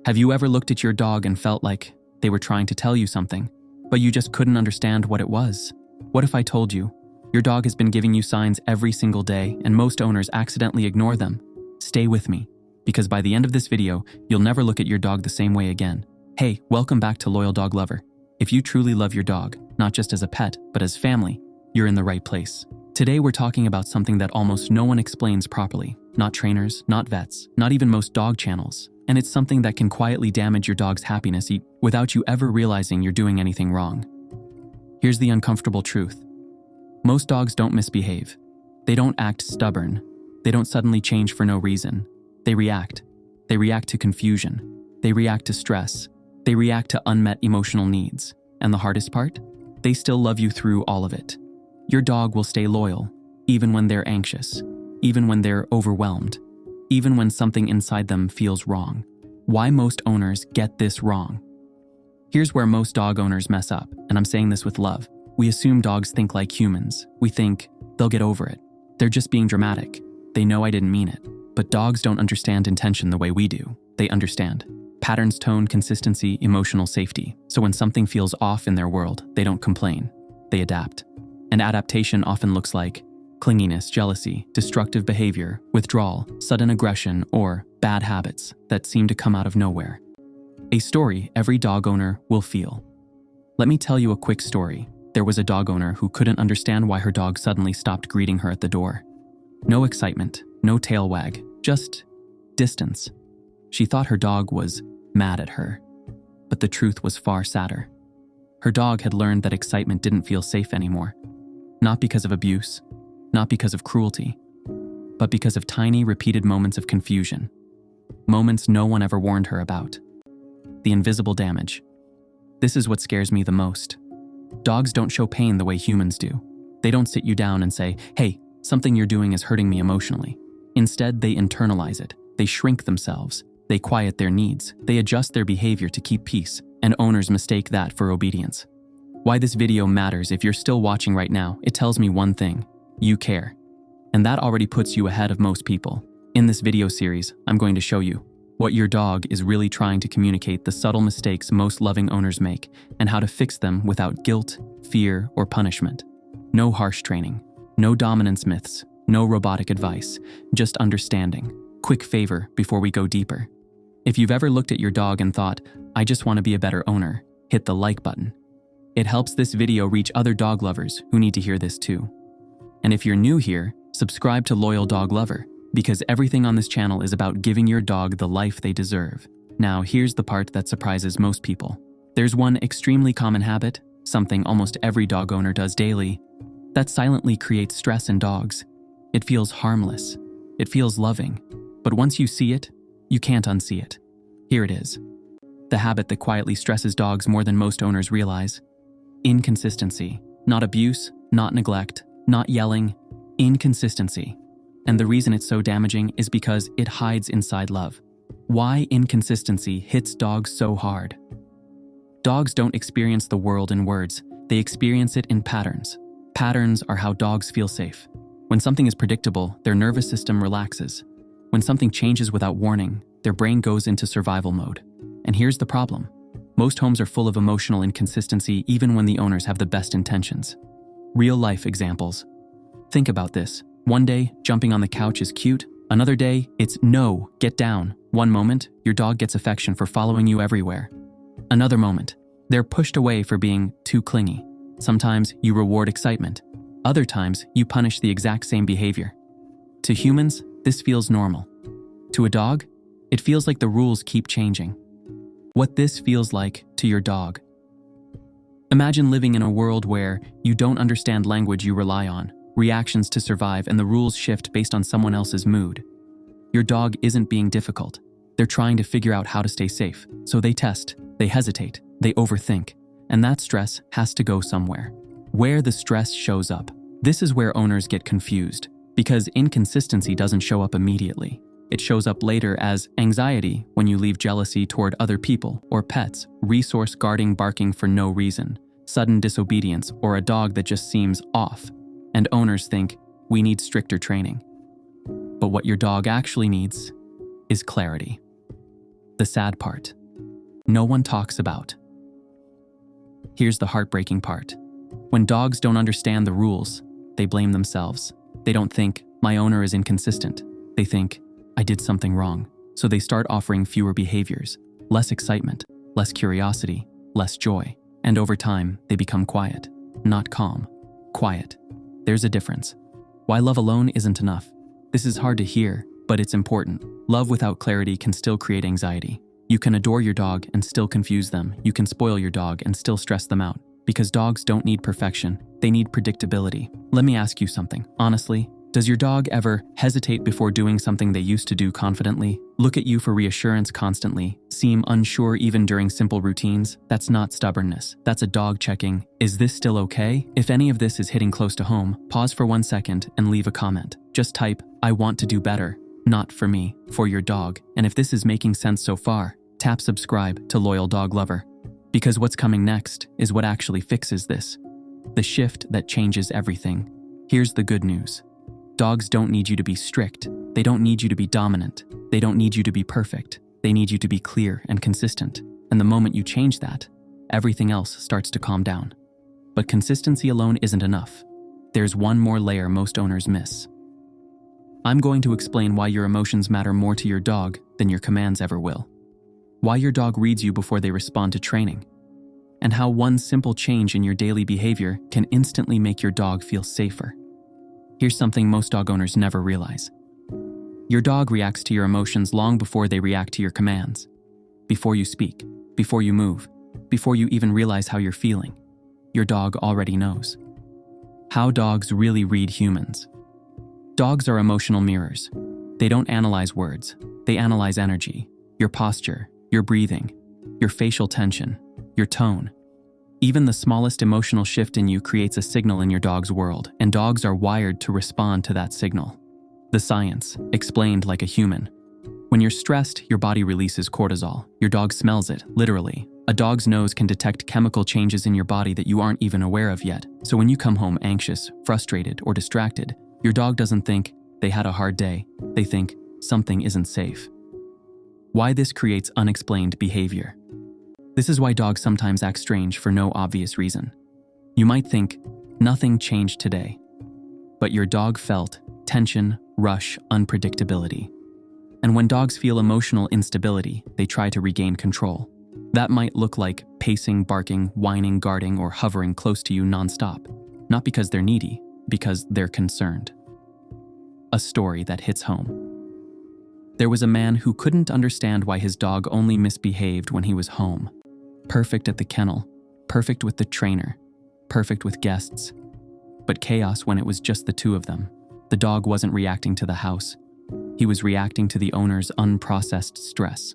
Have you ever looked at your dog and felt like they were trying to tell you something, but you just couldn't understand what it was? What if I told you, your dog has been giving you signs every single day and most owners accidentally ignore them? Stay with me, because by the end of this video, you'll never look at your dog the same way again. Hey, welcome back to Loyal Dog Lover. If you truly love your dog, not just as a pet, but as family, you're in the right place. Today we're talking about something that almost no one explains properly. Not trainers, not vets, not even most dog channels. And it's something that can quietly damage your dog's happiness without you ever realizing you're doing anything wrong. Here's the uncomfortable truth. Most dogs don't misbehave. They don't act stubborn. They don't suddenly change for no reason. They react. They react to confusion. They react to stress. They react to unmet emotional needs. And the hardest part? They still love you through all of it. Your dog will stay loyal, even when they're anxious, even when they're overwhelmed, even when something inside them feels wrong. Why most owners get this wrong? Here's where most dog owners mess up, and I'm saying this with love. We assume dogs think like humans. We think, they'll get over it. They're just being dramatic. They know I didn't mean it. But dogs don't understand intention the way we do. They understand patterns, tone, consistency, emotional safety. So when something feels off in their world, they don't complain. They adapt. And adaptation often looks like clinginess, jealousy, destructive behavior, withdrawal, sudden aggression, or bad habits that seem to come out of nowhere. A story every dog owner will feel. Let me tell you a quick story. There was a dog owner who couldn't understand why her dog suddenly stopped greeting her at the door. No excitement, no tail wag, just distance. She thought her dog was mad at her, but the truth was far sadder. Her dog had learned that excitement didn't feel safe anymore. Not because of abuse, not because of cruelty, but because of tiny, repeated moments of confusion. Moments no one ever warned her about. The invisible damage. This is what scares me the most. Dogs don't show pain the way humans do. They don't sit you down and say, hey, something you're doing is hurting me emotionally. Instead, they internalize it. They shrink themselves. They quiet their needs. They adjust their behavior to keep peace, and owners mistake that for obedience. Why this video matters, if you're still watching right now, it tells me one thing: you care. And that already puts you ahead of most people. In this video series, I'm going to show you what your dog is really trying to communicate, the subtle mistakes most loving owners make, and how to fix them without guilt, fear, or punishment. No harsh training, no dominance myths, no robotic advice, just understanding. Quick favor before we go deeper. If you've ever looked at your dog and thought, I just want to be a better owner, hit the like button. It helps this video reach other dog lovers who need to hear this too. And if you're new here, subscribe to Loyal Dog Lover, because everything on this channel is about giving your dog the life they deserve. Now, here's the part that surprises most people. There's one extremely common habit, something almost every dog owner does daily, that silently creates stress in dogs. It feels harmless. It feels loving. But once you see it, you can't unsee it. Here it is. The habit that quietly stresses dogs more than most owners realize. Inconsistency. Not abuse, not neglect, not yelling. Inconsistency. And the reason it's so damaging is because it hides inside love. Why inconsistency hits dogs so hard? Dogs don't experience the world in words. They experience it in patterns. Patterns are how dogs feel safe. When something is predictable, their nervous system relaxes. When something changes without warning, their brain goes into survival mode. And here's the problem. Most homes are full of emotional inconsistency even when the owners have the best intentions. Real-life examples. Think about this. One day, jumping on the couch is cute. Another day, it's no, get down. One moment, your dog gets affection for following you everywhere. Another moment, they're pushed away for being too clingy. Sometimes you reward excitement. Other times, you punish the exact same behavior. To humans, this feels normal. To a dog, it feels like the rules keep changing. What this feels like to your dog. Imagine living in a world where you don't understand language you rely on, reactions to survive, and the rules shift based on someone else's mood. Your dog isn't being difficult. They're trying to figure out how to stay safe. So they test, they hesitate, they overthink. And that stress has to go somewhere. Where the stress shows up. This is where owners get confused, because inconsistency doesn't show up immediately. It shows up later as anxiety when you leave jealousy toward other people or pets, resource guarding barking for no reason, sudden disobedience, or a dog that just seems off. And owners think, we need stricter training. But what your dog actually needs is clarity. The sad part. No one talks about. Here's the heartbreaking part. When dogs don't understand the rules, they blame themselves. They don't think, my owner is inconsistent. They think, I did something wrong. So they start offering fewer behaviors, less excitement, less curiosity, less joy. And over time, they become quiet. Not calm. Quiet. There's a difference. Why love alone isn't enough. This is hard to hear, but it's important. Love without clarity can still create anxiety. You can adore your dog and still confuse them. You can spoil your dog and still stress them out. Because dogs don't need perfection, they need predictability. Let me ask you something. Honestly, does your dog ever hesitate before doing something they used to do confidently? Look at you for reassurance constantly? Seem unsure even during simple routines? That's not stubbornness. That's a dog checking, is this still okay? If any of this is hitting close to home, pause for 1 second and leave a comment. Just type, I want to do better. Not for me, for your dog. And if this is making sense so far, tap subscribe to Loyal Dog Lover. Because what's coming next is what actually fixes this. The shift that changes everything. Here's the good news. Dogs don't need you to be strict. They don't need you to be dominant. They don't need you to be perfect. They need you to be clear and consistent. And the moment you change that, everything else starts to calm down. But consistency alone isn't enough. There's one more layer most owners miss. I'm going to explain why your emotions matter more to your dog than your commands ever will. Why your dog reads you before they respond to training. And how one simple change in your daily behavior can instantly make your dog feel safer. Here's something most dog owners never realize. Your dog reacts to your emotions long before they react to your commands. Before you speak, before you move, before you even realize how you're feeling, your dog already knows. How dogs really read humans. Dogs are emotional mirrors. They don't analyze words. They analyze energy, your posture, your breathing, your facial tension, your tone. Even the smallest emotional shift in you creates a signal in your dog's world, and dogs are wired to respond to that signal. The science, explained like a human. When you're stressed, your body releases cortisol. Your dog smells it, literally. A dog's nose can detect chemical changes in your body that you aren't even aware of yet. So when you come home anxious, frustrated, or distracted, your dog doesn't think they had a hard day. They think something isn't safe. Why this creates unexplained behavior. This is why dogs sometimes act strange for no obvious reason. You might think, nothing changed today. But your dog felt tension, rush, unpredictability. And when dogs feel emotional instability, they try to regain control. That might look like pacing, barking, whining, guarding, or hovering close to you nonstop. Not because they're needy, because they're concerned. A story that hits home. There was a man who couldn't understand why his dog only misbehaved when he was home. Perfect at the kennel, perfect with the trainer, perfect with guests. But chaos when it was just the two of them. The dog wasn't reacting to the house. He was reacting to the owner's unprocessed stress.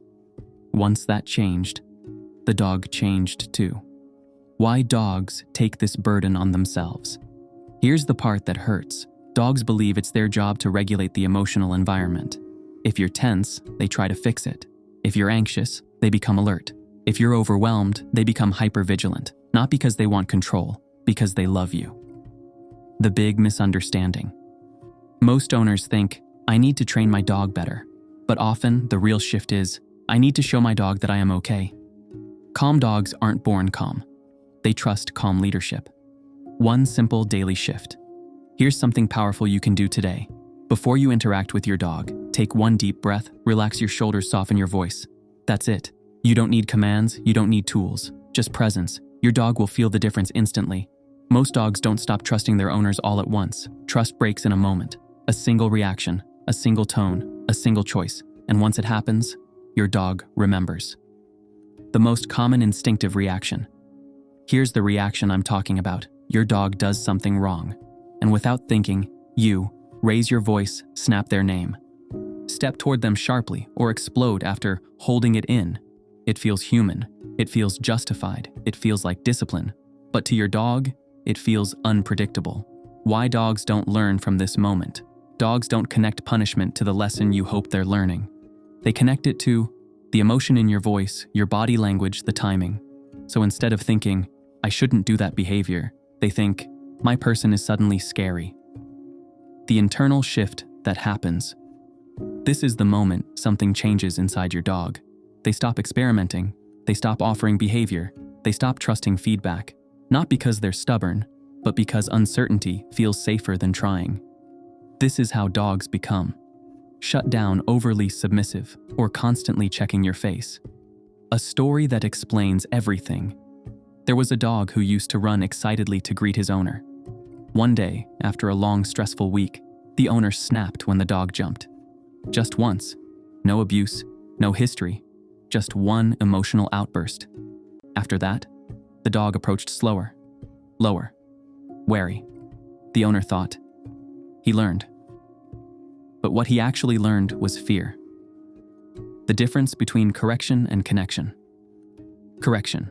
Once that changed, the dog changed too. Why dogs take this burden on themselves? Here's the part that hurts. Dogs believe it's their job to regulate the emotional environment. If you're tense, they try to fix it. If you're anxious, they become alert. If you're overwhelmed, they become hypervigilant. Not because they want control, because they love you. The big misunderstanding. Most owners think, I need to train my dog better. But often, the real shift is, I need to show my dog that I am okay. Calm dogs aren't born calm. They trust calm leadership. One simple daily shift. Here's something powerful you can do today. Before you interact with your dog, take one deep breath, relax your shoulders, soften your voice. That's it. You don't need commands, you don't need tools, just presence. Your dog will feel the difference instantly. Most dogs don't stop trusting their owners all at once. Trust breaks in a moment. A single reaction, a single tone, a single choice. And once it happens, your dog remembers. The most common instinctive reaction. Here's the reaction I'm talking about. Your dog does something wrong. And without thinking, you raise your voice, snap their name. Step toward them sharply or explode after holding it in. It feels human. It feels justified. It feels like discipline. But to your dog, it feels unpredictable. Why dogs don't learn from this moment? Dogs don't connect punishment to the lesson you hope they're learning. They connect it to the emotion in your voice, your body language, the timing. So instead of thinking, I shouldn't do that behavior, they think, my person is suddenly scary. The internal shift that happens. This is the moment something changes inside your dog. They stop experimenting. They stop offering behavior. They stop trusting feedback. Not because they're stubborn, but because uncertainty feels safer than trying. This is how dogs become. Shut down, overly submissive, or constantly checking your face. A story that explains everything. There was a dog who used to run excitedly to greet his owner. One day, after a long, stressful week, the owner snapped when the dog jumped. Just once. No abuse, no history, just one emotional outburst. After that, the dog approached slower, lower, wary. The owner thought. He learned. But what he actually learned was fear. The difference between correction and connection. Correction.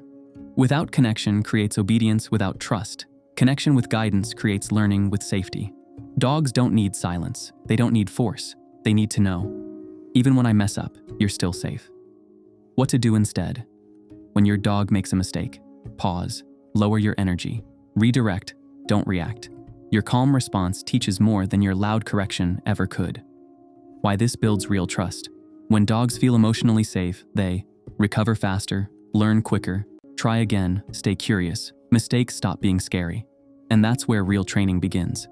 Without connection creates obedience without trust. Connection with guidance creates learning with safety. Dogs don't need silence. They don't need force. They need to know. Even when I mess up, you're still safe. What to do instead? When your dog makes a mistake, pause, lower your energy, redirect, don't react. Your calm response teaches more than your loud correction ever could. Why this builds real trust. When dogs feel emotionally safe, they recover faster, learn quicker, try again, stay curious. Mistakes stop being scary. And that's where real training begins.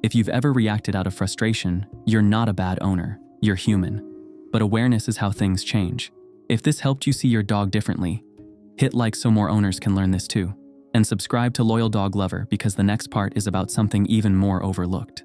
If you've ever reacted out of frustration, you're not a bad owner, you're human. But awareness is how things change. If this helped you see your dog differently, hit like so more owners can learn this too. And subscribe to Loyal Dog Lover because the next part is about something even more overlooked.